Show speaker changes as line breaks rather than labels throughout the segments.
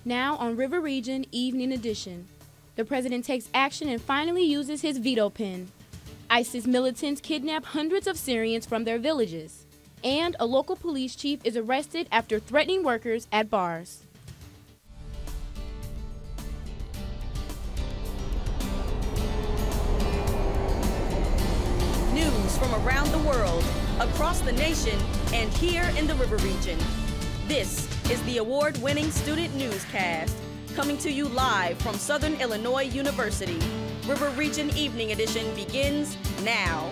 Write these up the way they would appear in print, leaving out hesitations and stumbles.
Now on River Region Evening Edition, the president takes action and finally uses his veto pen. ISIS militants kidnap hundreds of Syrians from their villages. And a local police chief is arrested after threatening workers at bars.
News from around the world, across the nation, and here in the River Region. This is the award-winning Student Newscast, coming to you live from Southern Illinois University. River Region Evening Edition begins now.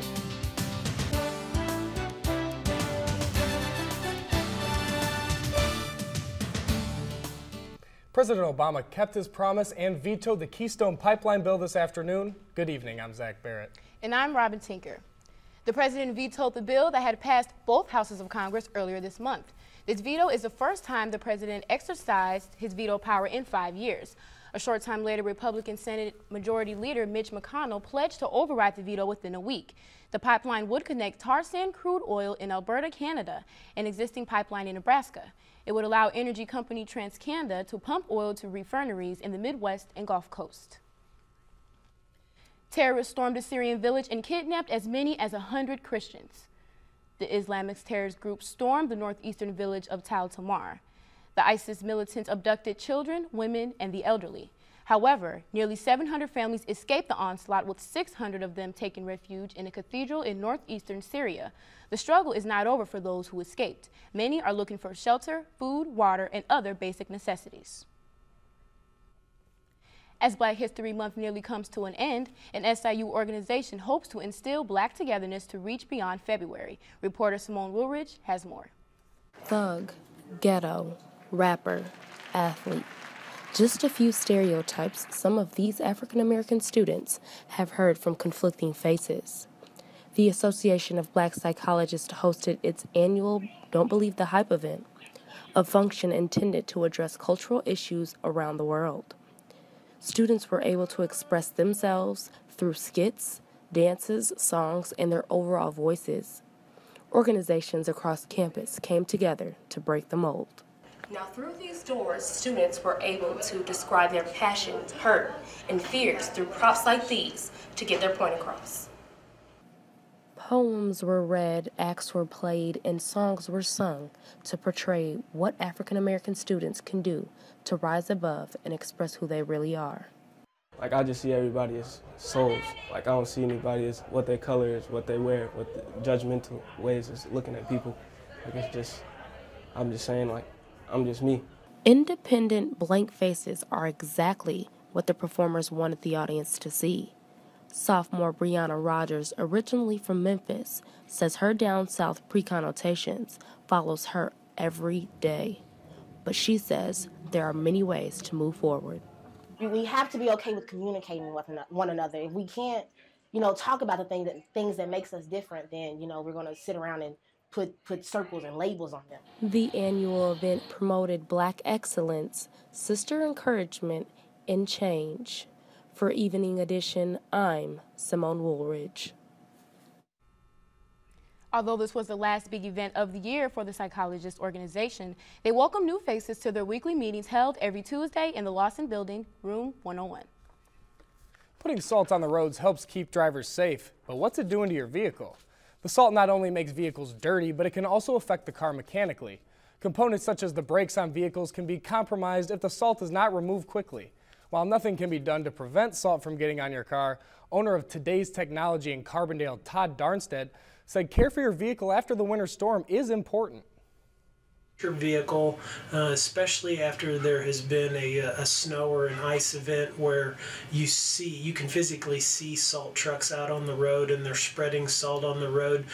President Obama kept his promise and vetoed the Keystone Pipeline bill this afternoon. Good evening, I'm Zach Barrett.
And I'm Robin Tinker. The president vetoed the bill that had passed both houses of Congress earlier this month. This veto is the first time the president exercised his veto power in 5 years. A short time later, Republican Senate Majority Leader Mitch McConnell pledged to override the veto within a week. The pipeline would connect tar sand crude oil in Alberta, Canada, an existing pipeline in Nebraska. It would allow energy company TransCanada to pump oil to refineries in the Midwest and Gulf Coast. Terrorists stormed a Syrian village and kidnapped as many as 100 Christians. The Islamic terrorist group stormed the northeastern village of Tal Tamar. The ISIS militants abducted children, women, and the elderly. However, nearly 700 families escaped the onslaught, with 600 of them taking refuge in a cathedral in northeastern Syria. The struggle is not over for those who escaped. Many are looking for shelter, food, water, and other basic necessities. As Black History Month nearly comes to an end, an SIU organization hopes to instill Black togetherness to reach beyond February. Reporter Simone Woolridge has more.
Thug, ghetto, rapper, athlete. Just a few stereotypes some of these African-American students have heard from conflicting faces. The Association of Black Psychologists hosted its annual Don't Believe the Hype event, a function intended to address cultural issues around the world. Students were able to express themselves through skits, dances, songs, and their overall voices. Organizations across campus came together to break the mold. Now, through these doors, students were able to describe their passions, hurt, and fears through props like these to get their point across. Poems were read, acts were played, and songs were sung to portray what African American students can do to rise above and express who they really are.
Like, I just see everybody as souls. Like, I don't see anybody as what their color is, what they wear, what the judgmental ways is looking at people. Like, it's just, I'm just saying, like, I'm just me.
Independent blank faces are exactly what the performers wanted the audience to see. Sophomore Brianna Rogers, originally from Memphis, says her down south pre-connotations follows her every day. But she says there are many ways to move forward.
We have to be okay with communicating with one another. If we can't, talk about the things that makes us different, then, we're going to sit around and put circles and labels on them.
The annual event promoted Black excellence, sister encouragement, and change. For Evening Edition, I'm Simone Woolridge.
Although this was the last big event of the year for the Psychologist organization, they welcome new faces to their weekly meetings held every Tuesday in the Lawson Building, room 101.
Putting salt on the roads helps keep drivers safe, but what's it doing to your vehicle? The salt not only makes vehicles dirty, but it can also affect the car mechanically. Components such as the brakes on vehicles can be compromised if the salt is not removed quickly. While nothing can be done to prevent salt from getting on your car, owner of Today's Technology in Carbondale, Todd Darnstead, said care for your vehicle after the winter storm is important.
Your vehicle, especially after there has been a snow or an ice event where you can physically see salt trucks out on the road and they're spreading salt on the road.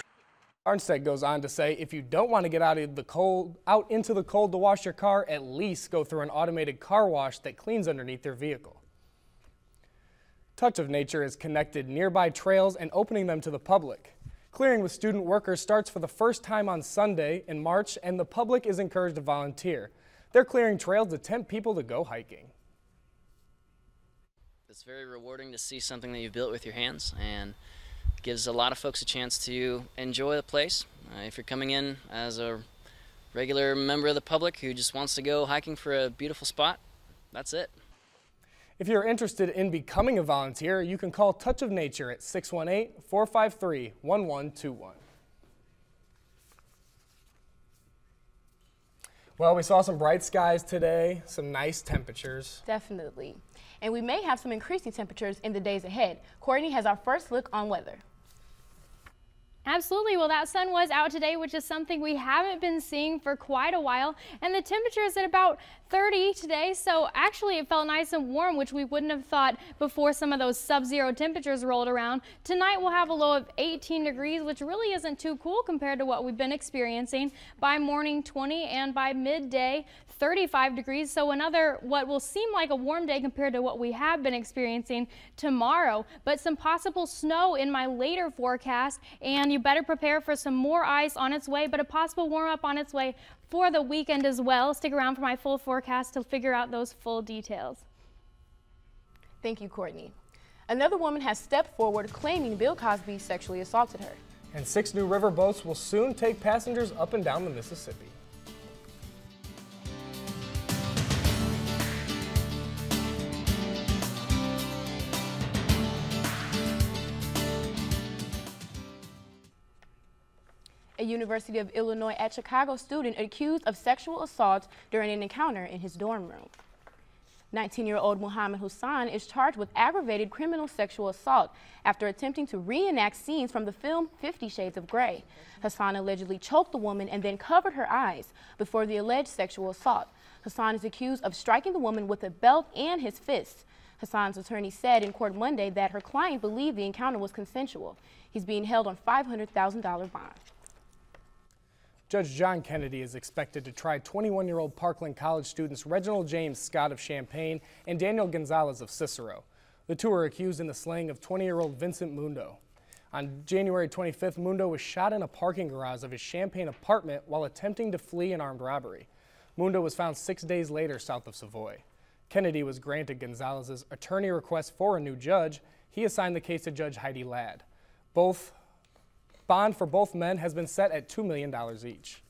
Arnstead goes on to say if you don't want to get out into the cold to wash your car, at least go through an automated car wash that cleans underneath your vehicle. Touch of Nature has connected nearby trails and opening them to the public. Clearing with student workers starts for the first time on Sunday in March, and the public is encouraged to volunteer. They're clearing trails to tempt people to go hiking.
It's very rewarding to see something that you've built with your hands, and gives a lot of folks a chance to enjoy the place. If you're coming in as a regular member of the public who just wants to go hiking for a beautiful spot, that's it.
If you're interested in becoming a volunteer, you can call Touch of Nature at 618-453-1121. Well, we saw some bright skies today, some nice temperatures.
Definitely. And we may have some increasing temperatures in the days ahead. Courtney has our first look on weather.
Absolutely. Well, that sun was out today, which is something we haven't been seeing for quite a while. And the temperature is at about 30 today. So actually it felt nice and warm, which we wouldn't have thought before some of those sub-zero temperatures rolled around. Tonight we'll have a low of 18 degrees, which really isn't too cool compared to what we've been experiencing. By morning 20 and by midday 35 degrees. So another what will seem like a warm day compared to what we have been experiencing tomorrow. But some possible snow in my later forecast, and you better prepare for some more ice on its way, but a possible warm up on its way for the weekend as well. Stick around for my full forecast to figure out those full details.
Thank you, Courtney. Another woman has stepped forward claiming Bill Cosby sexually assaulted her.
And 6 new river boats will soon take passengers up and down the Mississippi.
A University of Illinois at Chicago student accused of sexual assault during an encounter in his dorm room. 19-year-old Muhammad Hussain is charged with aggravated criminal sexual assault after attempting to reenact scenes from the film 50 Shades of Grey. Hussain allegedly choked the woman and then covered her eyes before the alleged sexual assault. Hussain is accused of striking the woman with a belt and his fists. Hassan's attorney said in court Monday that her client believed the encounter was consensual. He's being held on $500,000 bond.
Judge John Kennedy is expected to try 21-year-old Parkland College students Reginald James Scott of Champaign and Daniel Gonzalez of Cicero. The two are accused in the slaying of 20-year-old Vincent Mundo. On January 25th, Mundo was shot in a parking garage of his Champaign apartment while attempting to flee an armed robbery. Mundo was found 6 days later south of Savoy. Kennedy was granted Gonzalez's attorney request for a new judge. He assigned the case to Judge Heidi Ladd. Bond for both men has been set at $2 million each.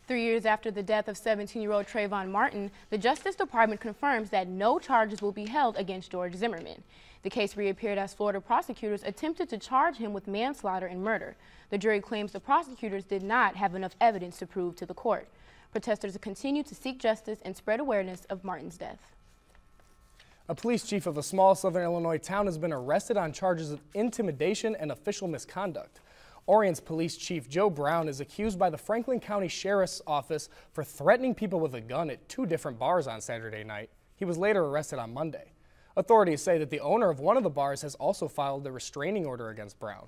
3 years after the death of 17-year-old Trayvon Martin, the Justice Department confirms that no charges will be held against George Zimmerman. The case reappeared as Florida prosecutors attempted to charge him with manslaughter and murder. The jury claims the prosecutors did not have enough evidence to prove to the court. Protesters continue to seek justice and spread awareness of Martin's death.
A police chief of a small southern Illinois town has been arrested on charges of intimidation and official misconduct. Orion's police chief Joe Brown is accused by the Franklin County Sheriff's Office for threatening people with a gun at 2 different bars on Saturday night. He was later arrested on Monday. Authorities say that the owner of one of the bars has also filed a restraining order against Brown.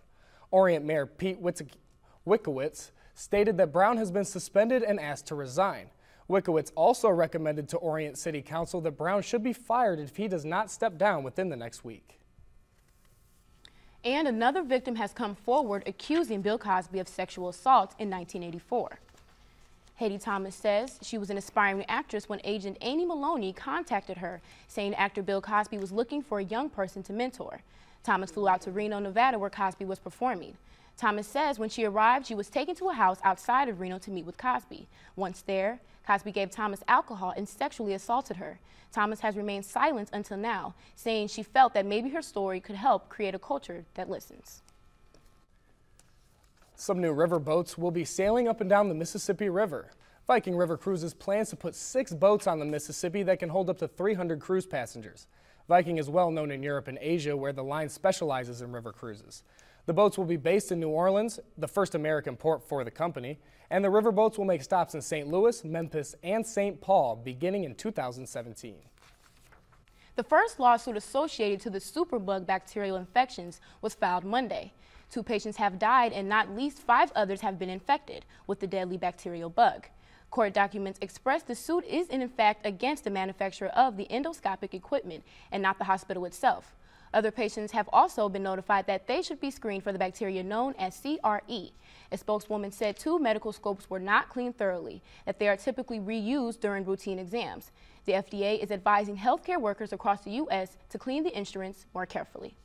Orient Mayor Pete Wickowitz stated that Brown has been suspended and asked to resign. Wickowitz also recommended to Orient City Council that Brown should be fired if he does not step down within the next week.
And another victim has come forward accusing Bill Cosby of sexual assault in 1984. Haiti Thomas says she was an aspiring actress when agent Amy Maloney contacted her, saying actor Bill Cosby was looking for a young person to mentor. Thomas flew out to Reno, Nevada, where Cosby was performing. Thomas says when she arrived, she was taken to a house outside of Reno to meet with Cosby. Once there, Cosby gave Thomas alcohol and sexually assaulted her. Thomas has remained silent until now, saying she felt that maybe her story could help create a culture that listens.
Some new river boats will be sailing up and down the Mississippi River. Viking River Cruises plans to put 6 boats on the Mississippi that can hold up to 300 cruise passengers. Viking is well known in Europe and Asia, where the line specializes in river cruises. The boats will be based in New Orleans, the first American port for the company, and the river boats will make stops in St. Louis, Memphis, and St. Paul beginning in 2017.
The first lawsuit associated to the superbug bacterial infections was filed Monday. 2 patients have died and not least 5 others have been infected with the deadly bacterial bug. Court documents express the suit is in fact against the manufacturer of the endoscopic equipment and not the hospital itself. Other patients have also been notified that they should be screened for the bacteria known as CRE. A spokeswoman said 2 medical scopes were not cleaned thoroughly, that they are typically reused during routine exams. The FDA is advising healthcare workers across the U.S. to clean the instruments more carefully.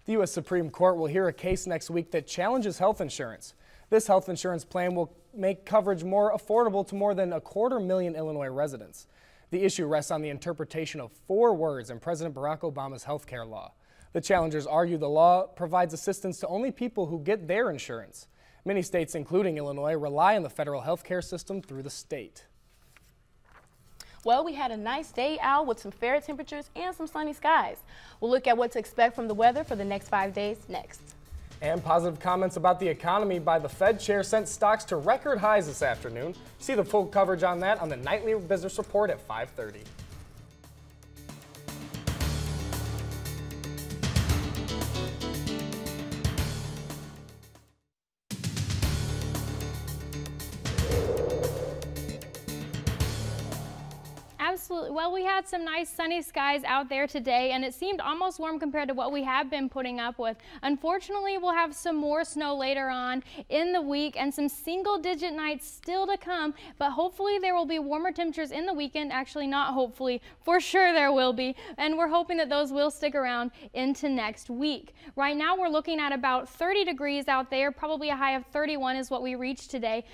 The U.S. Supreme Court will hear a case next week that challenges health insurance. This health insurance plan will make coverage more affordable to more than 250,000 Illinois residents. The issue rests on the interpretation of 4 words in President Barack Obama's health care law. The challengers argue the law provides assistance to only people who get their insurance. Many states, including Illinois, rely on the federal health care system through the state.
Well, we had a nice day out with some fair temperatures and some sunny skies. We'll look at what to expect from the weather for the next 5 days next.
And positive comments about the economy by the Fed chair sent stocks to record highs this afternoon. See the full coverage on that on the Nightly Business Report at 5:30.
Absolutely. Well, we had some nice sunny skies out there today, and it seemed almost warm compared to what we have been putting up with. Unfortunately, we'll have some more snow later on in the week and some single-digit nights still to come, but hopefully there will be warmer temperatures in the weekend. Actually, not hopefully, for sure there will be, and we're hoping that those will stick around into next week. Right now, we're looking at about 30 degrees out there. Probably a high of 31 is what we reached today.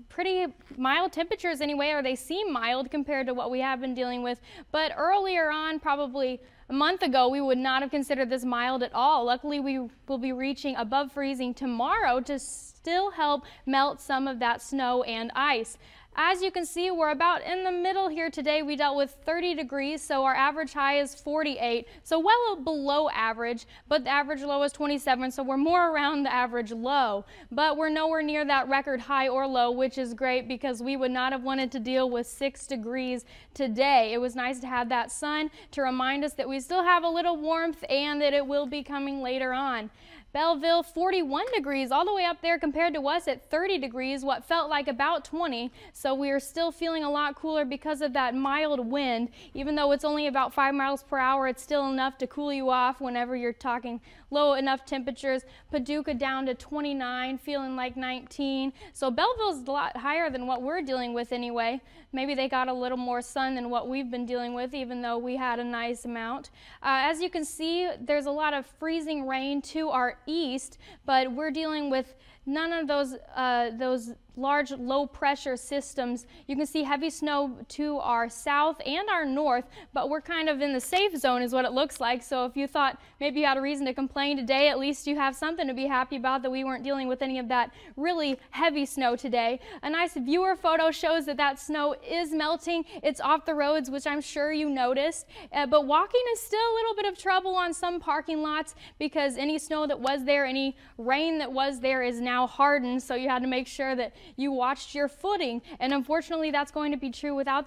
Pretty mild temperatures anyway, or they seem mild compared to what we have been dealing with, but earlier on, probably a month ago, we would not have considered this mild at all. Luckily, we will be reaching above freezing tomorrow to still help melt some of that snow and ice. As you can see, we're about in the middle here today. We dealt with 30 degrees, so our average high is 48, so well below average, but the average low is 27, so we're more around the average low. But we're nowhere near that record high or low, which is great because we would not have wanted to deal with 6 degrees today. It was nice to have that sun to remind us that we still have a little warmth and that it will be coming later on. Belleville, 41 degrees, all the way up there compared to us at 30 degrees, what felt like about 20. So we are still feeling a lot cooler because of that mild wind. Even though it's only about 5 miles per hour, it's still enough to cool you off whenever you're talking low enough temperatures. Paducah down to 29, feeling like 19. So Belleville's a lot higher than what we're dealing with anyway. Maybe they got a little more sun than what we've been dealing with, even though we had a nice amount. As you can see, there's a lot of freezing rain to our east, but we're dealing with none of those large low pressure systems. You can see heavy snow to our south and our north, but we're kind of in the safe zone is what it looks like. So if you thought maybe you had a reason to complain today, at least you have something to be happy about, that we weren't dealing with any of that really heavy snow today. A nice viewer photo shows that that snow is melting. It's off the roads, which I'm sure you noticed, but walking is still a little bit of trouble on some parking lots because any snow that was there, any rain that was there is now hardened, so you had to make sure that you watched your footing, and unfortunately that's going to be true throughout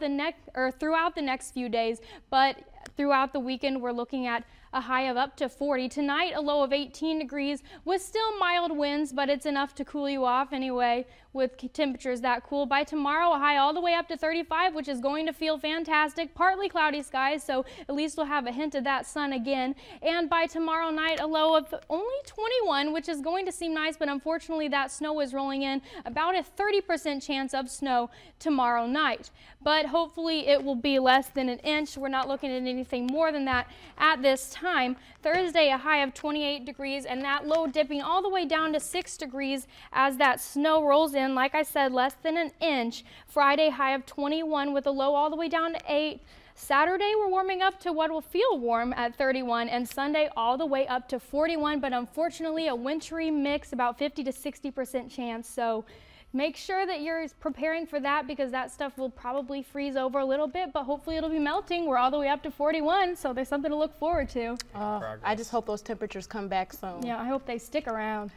the next few days, but throughout the weekend we're looking at a high of up to 40. Tonight, a low of 18 degrees with still mild winds, but it's enough to cool you off anyway with temperatures that cool. By tomorrow, a high all the way up to 35, which is going to feel fantastic. Partly cloudy skies, so at least we'll have a hint of that sun again. And by tomorrow night, a low of only 21, which is going to seem nice, but unfortunately that snow is rolling in. About a 30% chance of snow tomorrow night. But hopefully it will be less than an inch. We're not looking at anything more than that at this time. Thursday, a high of 28 degrees, and that low dipping all the way down to 6 degrees as that snow rolls in. Like I said, less than an inch. Friday, high of 21 with a low all the way down to 8. Saturday, we're warming up to what will feel warm at 31, and Sunday all the way up to 41, but unfortunately a wintry mix, about 50 to 60% chance. So make sure that you're preparing for that because that stuff will probably freeze over a little bit, but hopefully it'll be melting. We're all the way up to 41, so there's something to look forward to.
I just hope those temperatures come back soon.
Yeah, I hope they stick around.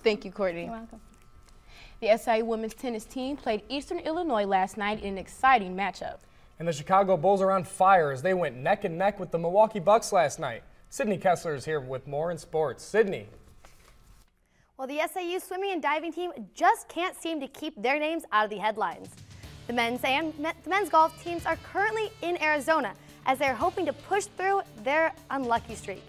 Thank you, Courtney.
You're welcome.
The SIU women's tennis team played Eastern Illinois last night in an exciting matchup.
And the Chicago Bulls are on fire as they went neck and neck with the Milwaukee Bucks last night. Sydney Kessler is here with more in sports. Sydney.
Well, the SIU swimming and diving team just can't seem to keep their names out of the headlines. The men's golf teams are currently in Arizona as they're hoping to push through their unlucky streak.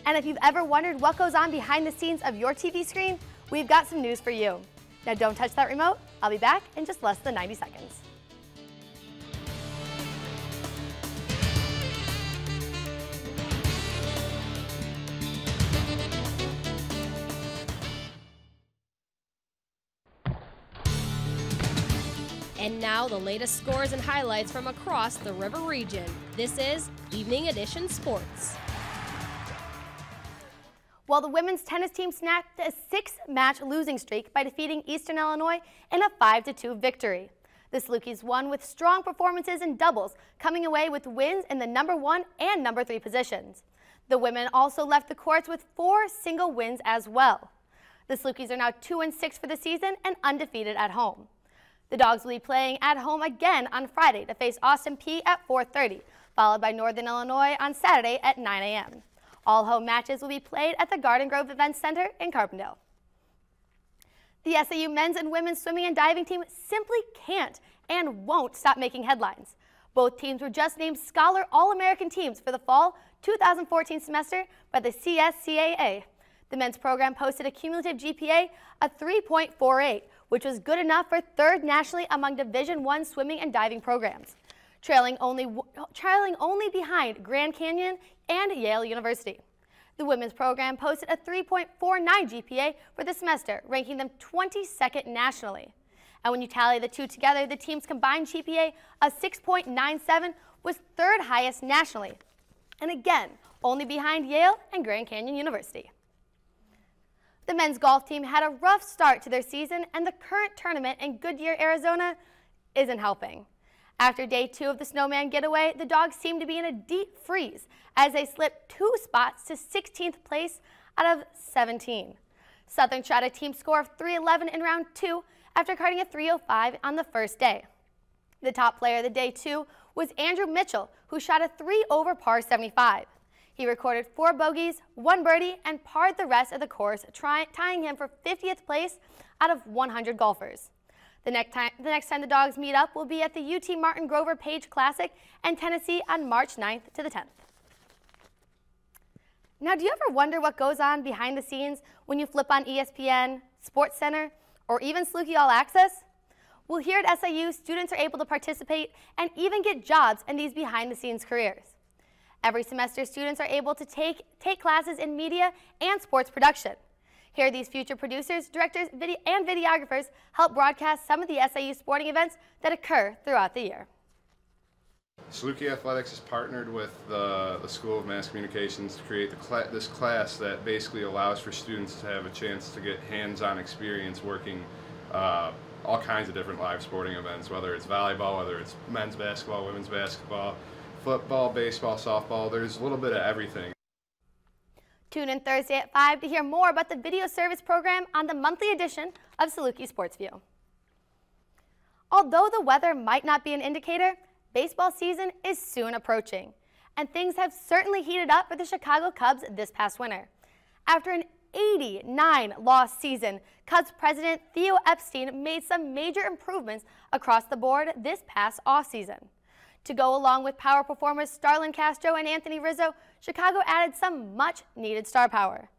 And if you've ever wondered what goes on behind the scenes of your TV screen, we've got some news for you. Now don't touch that remote. I'll be back in just less than 90 seconds.
And now the latest scores and highlights from across the River region. This is Evening Edition Sports.
Well, the women's tennis team snapped a 6-match losing streak by defeating Eastern Illinois in a 5-2 victory. The Salukis won with strong performances in doubles, coming away with wins in the number 1 and number 3 positions. The women also left the courts with 4 single wins as well. The Salukis are now 2-6 for the season and undefeated at home. The Dogs will be playing at home again on Friday to face Austin Peay at 4:30, followed by Northern Illinois on Saturday at 9 a.m. All home matches will be played at the Garden Grove Events Center in Carbondale. The SAU men's and women's swimming and diving team simply can't and won't stop making headlines. Both teams were just named Scholar All-American teams for the fall 2014 semester by the CSCAA. The men's program posted a cumulative GPA of 3.48, which was good enough for 3rd nationally among Division I swimming and diving programs, trailing only behind Grand Canyon and Yale University. The women's program posted a 3.49 GPA for the semester, ranking them 22nd nationally. And when you tally the two together, the team's combined GPA of 6.97 was 3rd highest nationally, and again, only behind Yale and Grand Canyon University. The men's golf team had a rough start to their season, and the current tournament in Goodyear, Arizona isn't helping. After day 2 of the Snowman getaway, the Dogs seemed to be in a deep freeze as they slipped 2 spots to 16th place out of 17. Southern shot a team score of 311 in round 2 after carding a 305 on the first day. The top player of the day 2 was Andrew Mitchell, who shot a 3 over par 75. He recorded 4 bogeys, 1 birdie, and parred the rest of the course, tying him for 50th place out of 100 golfers. The next time the Dogs meet up will be at the UT Martin Grover Page Classic in Tennessee on March 9th to the 10th. Now, do you ever wonder what goes on behind the scenes when you flip on ESPN, SportsCenter, or even Saluki All Access? Well, here at SIU, students are able to participate and even get jobs in these behind-the-scenes careers. Every semester, students are able to take classes in media and sports production. Here, these future producers, directors, and videographers help broadcast some of the SIU sporting events that occur throughout the year.
Saluki Athletics has partnered with the School of Mass Communications to create this class that basically allows for students to have a chance to get hands-on experience working all kinds of different live sporting events, whether it's volleyball, whether it's men's basketball, women's basketball, football, baseball, softball. There's a little bit of everything.
Tune in Thursday at 5 to hear more about the video service program on the monthly edition of Saluki Sports View. Although the weather might not be an indicator, baseball season is soon approaching, and things have certainly heated up for the Chicago Cubs this past winter. After an 89-loss season, Cubs president Theo Epstein made some major improvements across the board this past offseason. To go along with power performers Starlin Castro and Anthony Rizzo, Chicago added some much-needed star power.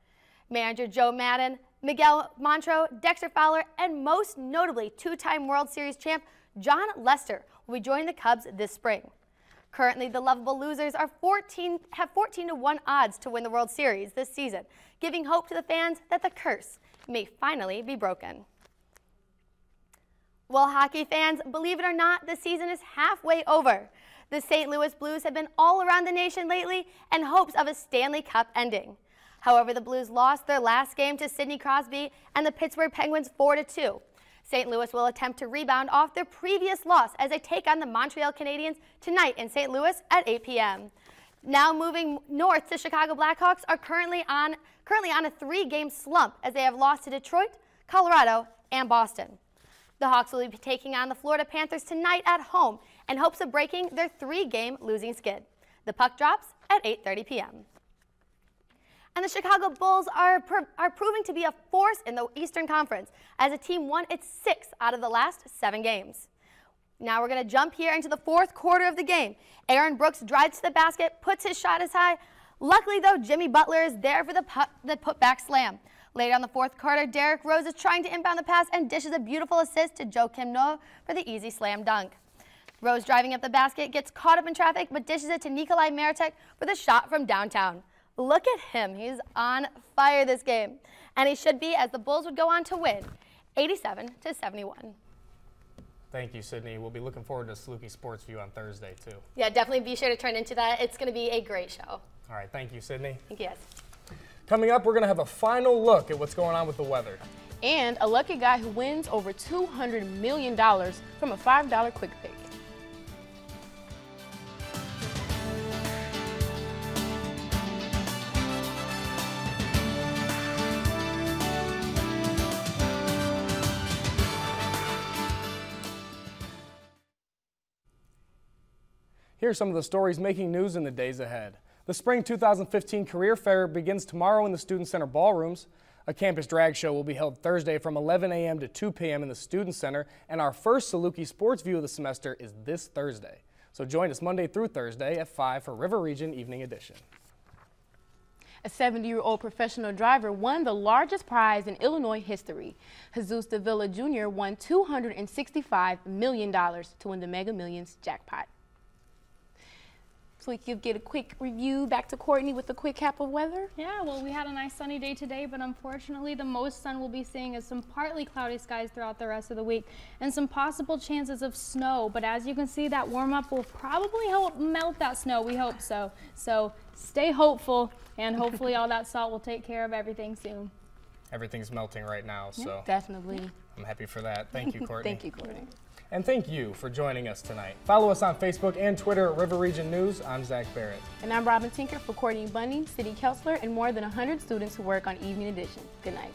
Manager Joe Madden, Miguel Montro, Dexter Fowler, and most notably 2-time World Series champ John Lester will be joining the Cubs this spring. Currently, the lovable losers have 14-1 odds to win the World Series this season, giving hope to the fans that the curse may finally be broken. Well, hockey fans, believe it or not, the season is halfway over. The St. Louis Blues have been all around the nation lately in hopes of a Stanley Cup ending. However, the Blues lost their last game to Sidney Crosby and the Pittsburgh Penguins 4-2. St. Louis will attempt to rebound off their previous loss as they take on the Montreal Canadiens tonight in St. Louis at 8 p.m. Now moving north, the Chicago Blackhawks are currently on a 3-game slump as they have lost to Detroit, Colorado, and Boston. The Hawks will be taking on the Florida Panthers tonight at home in hopes of breaking their 3-game losing skid. The puck drops at 8:30 p.m. And the Chicago Bulls are proving to be a force in the Eastern Conference as the team won its 6 out of the last 7 games. Now we're going to jump here into the 4th quarter of the game. Aaron Brooks drives to the basket, puts his shot as high. Luckily, though, Jimmy Butler is there for the putback slam. Later on the 4th quarter, Derrick Rose is trying to inbound the pass and dishes a beautiful assist to Joakim Noah for the easy slam dunk. Rose driving up the basket, gets caught up in traffic, but dishes it to Nikolai Meritek for the shot from downtown. Look at him. He's on fire this game. And he should be, as the Bulls would go on to win 87-71.
Thank you, Sydney. We'll be looking forward to Saluki Sports View on Thursday, too.
Yeah, definitely be sure to turn into that. It's going to be a great show.
All right, thank you, Sydney.
Thank you, guys.
Coming up, we're going to have a final look at what's going on with the weather.
And a lucky guy who wins over $200 million from a $5 quick pick.
Here are some of the stories making news in the days ahead. The Spring 2015 Career Fair begins tomorrow in the Student Center ballrooms. A campus drag show will be held Thursday from 11 a.m. to 2 p.m. in the Student Center, and our first Saluki Sports View of the semester is this Thursday. So join us Monday through Thursday at 5 for River Region Evening Edition.
A 70-year-old professional driver won the largest prize in Illinois history. Jesus Davila Jr. won $265 million to win the Mega Millions jackpot. So we could get a quick review back to Courtney with a quick cap of weather.
Yeah, well, we had a nice sunny day today, but unfortunately the most sun we'll be seeing is some partly cloudy skies throughout the rest of the week and some possible chances of snow. But as you can see, that warm up will probably help melt that snow. We hope so. So stay hopeful, and hopefully all that salt will take care of everything soon.
Everything's melting right now, so
definitely.
I'm happy for that. Thank you, Courtney.
Thank you, Courtney.
And thank you for joining us tonight. Follow us on Facebook and Twitter at River Region News. I'm Zach Barrett.
And I'm Robin Tinker for Courtney Bundy, City Counselor, and more than 100 students who work on Evening Edition. Good night.